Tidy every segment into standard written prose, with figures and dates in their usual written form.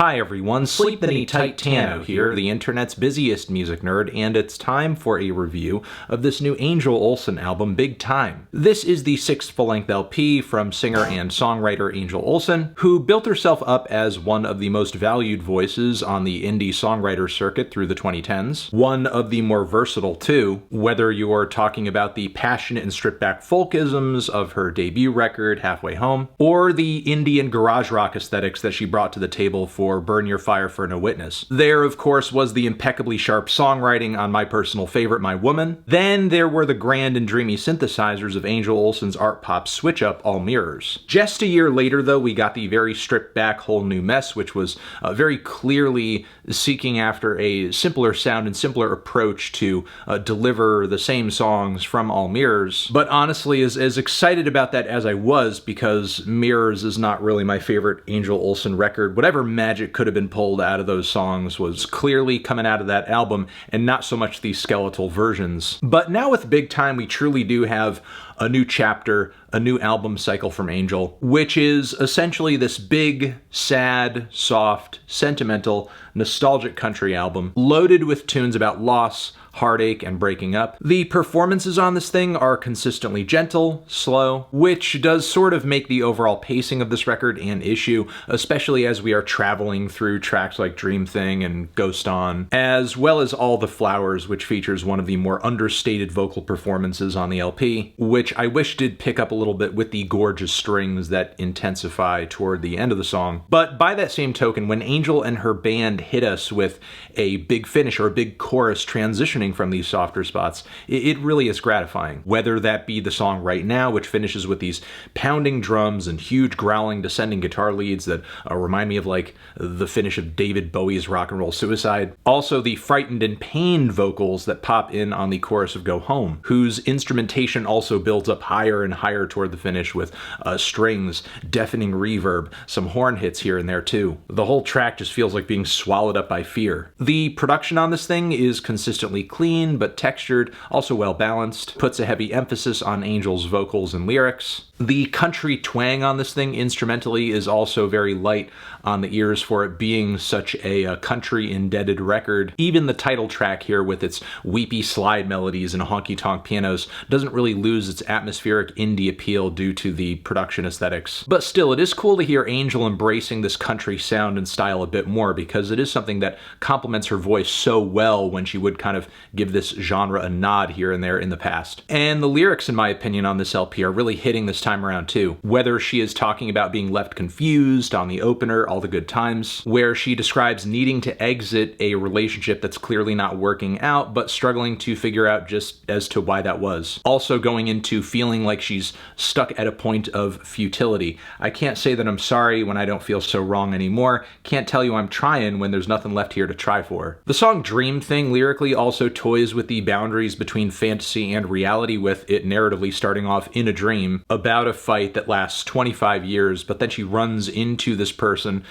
Hi everyone, Sleepity Tight Tano here, the internet's busiest music nerd, and it's time for a review of this new Angel Olsen album, Big Time. This is the sixth full-length LP from singer and songwriter Angel Olsen, who built herself up as one of the most valued voices on the indie songwriter circuit through the 2010s. One of the more versatile too, whether you're talking about the passionate and stripped-back folkisms of her debut record, Halfway Home, or the indie and garage rock aesthetics that she brought to the table for Burn Your Fire for No Witness. There, of course, was the impeccably sharp songwriting on my personal favorite, My Woman. Then there were the grand and dreamy synthesizers of Angel Olsen's art pop switch-up, All Mirrors. Just a year later, though, we got the very stripped-back Whole New Mess, which was very clearly seeking after a simpler sound and simpler approach to deliver the same songs from All Mirrors. But honestly, as excited about that as I was, because Mirrors is not really my favorite Angel Olsen record, whatever magic could have been pulled out of those songs was clearly coming out of that album, and not so much the skeletal versions. But now with Big Time, we truly do have a new chapter, a new album cycle from Angel, which is essentially this big, sad, soft, sentimental, nostalgic country album, loaded with tunes about loss, heartache, and breaking up. The performances on this thing are consistently gentle, slow, which does sort of make the overall pacing of this record an issue, especially as we are traveling through tracks like Dream Thing and Ghost On, as well as All the Flowers, which features one of the more understated vocal performances on the LP, which I wish did pick up a little bit with the gorgeous strings that intensify toward the end of the song. But by that same token, when Angel and her band hit us with a big finish or a big chorus transitioning from these softer spots, it really is gratifying. Whether that be the song Right Now, which finishes with these pounding drums and huge growling descending guitar leads that remind me of like the finish of David Bowie's Rock and Roll Suicide. Also the frightened and pained vocals that pop in on the chorus of Go Home, whose instrumentation also builds up higher and higher toward the finish with strings, deafening reverb, some horn hits here and there too. The whole track just feels like being swallowed up by fear. The production on this thing is consistently clean but textured, also well balanced, puts a heavy emphasis on Angel's vocals and lyrics. The country twang on this thing instrumentally is also very light on the ears for it being such a country-indebted record. Even the title track here with its weepy slide melodies and honky-tonk pianos doesn't really lose its atmospheric indie appeal due to the production aesthetics. But still, it is cool to hear Angel embracing this country sound and style a bit more, because it is something that complements her voice so well when she would kind of give this genre a nod here and there in the past. And the lyrics, in my opinion, on this LP are really hitting this time around too. Whether she is talking about being left confused on the opener, All the Good Times, where she describes needing to exit a relationship that's clearly not working out, but struggling to figure out just as to why that was. Also going into feeling like she's stuck at a point of futility. I can't say that I'm sorry when I don't feel so wrong anymore. Can't tell you I'm trying when there's nothing left here to try for. The song Dream Thing lyrically also toys with the boundaries between fantasy and reality, with it narratively starting off in a dream about a fight that lasts 25 years, but then she runs into this person,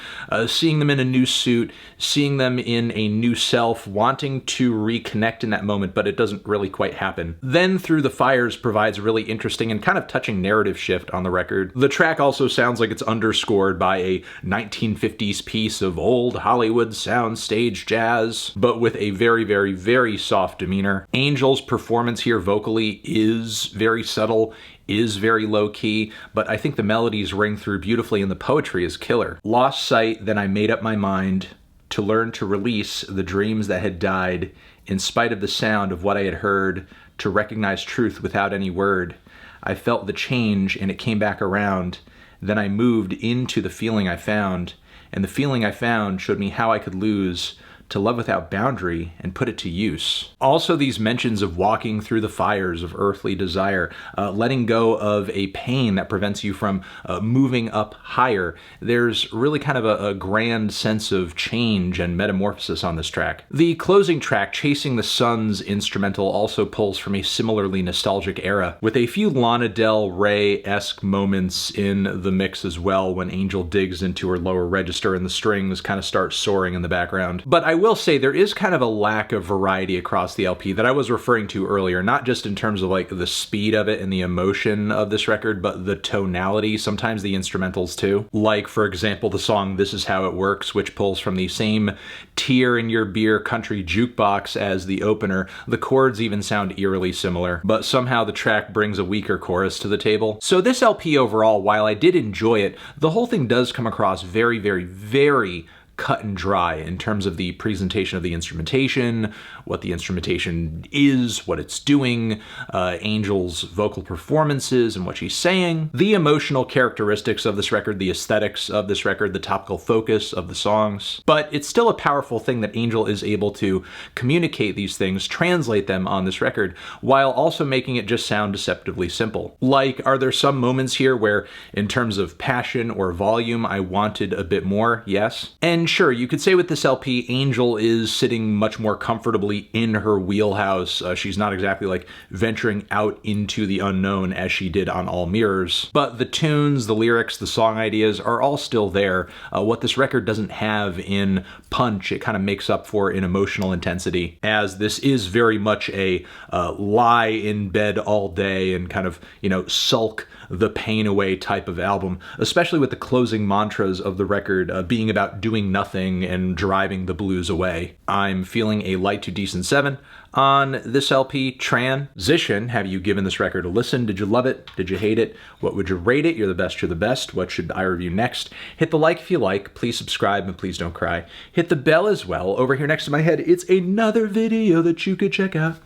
seeing them in a new suit, seeing them in a new self, wanting to reconnect in that moment, but it doesn't really quite happen. Then Through the Fires provides a really interesting and kind of touching narrative shift on the record. The track also sounds like it's underscored by a 1950s piece of old Hollywood soundstage jazz, but with a very, very, very soft demeanor. Angel's performance here vocally is very subtle, is very low-key, but I think the melodies ring through beautifully and the poetry is killer. Lost sight, then I made up my mind to learn to release the dreams that had died, in spite of the sound of what I had heard, to recognize truth without any word. I felt the change and it came back around. Then I moved into the feeling I found, and the feeling I found showed me how I could lose, to love without boundary and put it to use. Also, these mentions of walking through the fires of earthly desire, letting go of a pain that prevents you from moving up higher. There's really kind of a grand sense of change and metamorphosis on this track. The closing track, Chasing the Sun's instrumental, also pulls from a similarly nostalgic era, with a few Lana Del Rey-esque moments in the mix as well, when Angel digs into her lower register and the strings kind of start soaring in the background. But I will say there is kind of a lack of variety across the LP that I was referring to earlier, not just in terms of like the speed of it and the emotion of this record, but the tonality, sometimes the instrumentals too. Like, for example, the song This Is How It Works, which pulls from the same Tear in Your Beer country jukebox as the opener. The chords even sound eerily similar, but somehow the track brings a weaker chorus to the table. So this LP overall, while I did enjoy it, the whole thing does come across very, very, very cut and dry in terms of the presentation of the instrumentation, what the instrumentation is, what it's doing, Angel's vocal performances and what she's saying, the emotional characteristics of this record, the aesthetics of this record, the topical focus of the songs. But it's still a powerful thing that Angel is able to communicate these things, translate them on this record, while also making it just sound deceptively simple. Like, are there some moments here where, in terms of passion or volume, I wanted a bit more? Yes. And sure, you could say with this LP, Angel is sitting much more comfortably in her wheelhouse. She's not exactly like venturing out into the unknown as she did on All Mirrors. But the tunes, the lyrics, the song ideas are all still there. What this record doesn't have in punch, it kind of makes up for in emotional intensity, as this is very much a lie in bed all day and kind of, sulk the pain away type of album, especially with the closing mantras of the record being about doing nothing and driving the blues away. I'm feeling a light to decent 7 on this LP. Transition, have you given this record a listen? Did you love it? Did you hate it? What would you rate it? You're the best, you're the best. What should I review next? Hit the like if you like, please subscribe, and please don't cry. Hit the bell as well. Over here next to my head, it's another video that you could check out.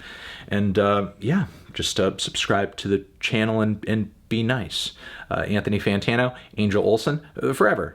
And yeah, just subscribe to the channel and be nice. Anthony Fantano, Angel Olsen, forever.